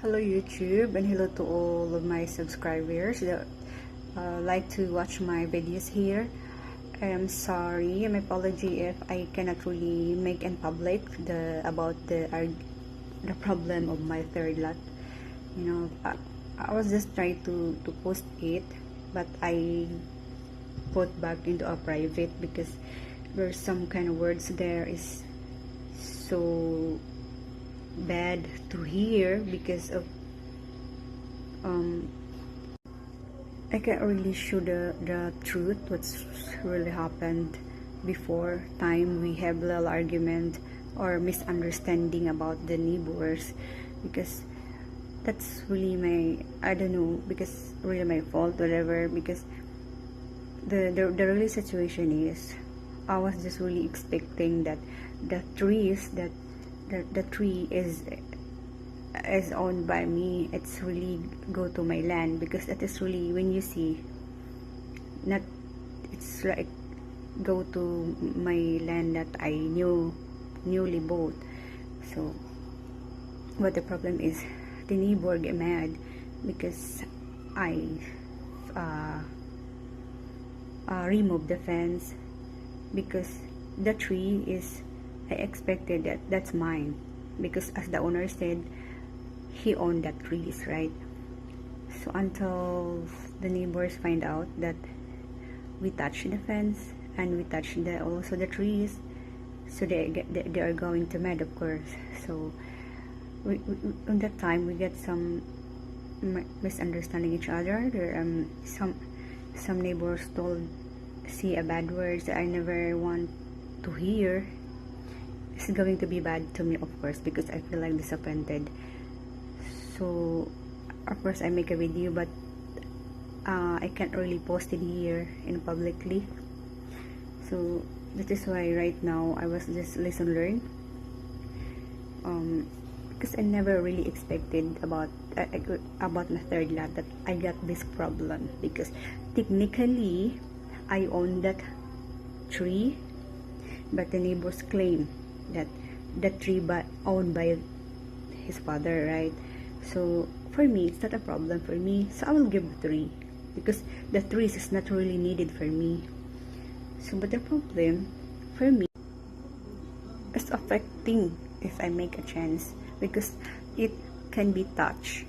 Hello YouTube, and hello to all of my subscribers that like to watch my videos here. I am sorry, my apology if I cannot really make in public about the problem of my third lot. I was just trying to post it, but I put back into a private because there's some kind of words there is so bad to hear because of I can't really show the truth what's really happened before time we have little argument or misunderstanding about the neighbors, because that's really my, I don't know, because really my fault, whatever, because the really situation is I was just really expecting that the trees that the tree is owned by me, it's really go to my land, because that is really, when you see, not, it's like go to my land that I newly bought. So what the problem is, the neighbor get mad because I remove the fence, because the tree is, I expected that that's mine, because as the owner said, he owned that trees, right? So until the neighbors find out that we touch the fence and we touch also the trees, so they are going to mad, of course. So we on that time we get some misunderstanding each other. There some neighbors told see a bad words that I never want to hear. It's going to be bad to me, of course, because I feel like disappointed. So of course I make a video, but I can't really post it here in publicly. So that is why right now I was just listen learn, because I never really expected about my third lot that I got this problem, because technically I own that tree, but the neighbors claim that the tree owned by his father, right? So for me, it's not a problem for me, so I will give 3, because the trees is not really needed for me. So but the problem for me is affecting if I make a chance, because it can be touched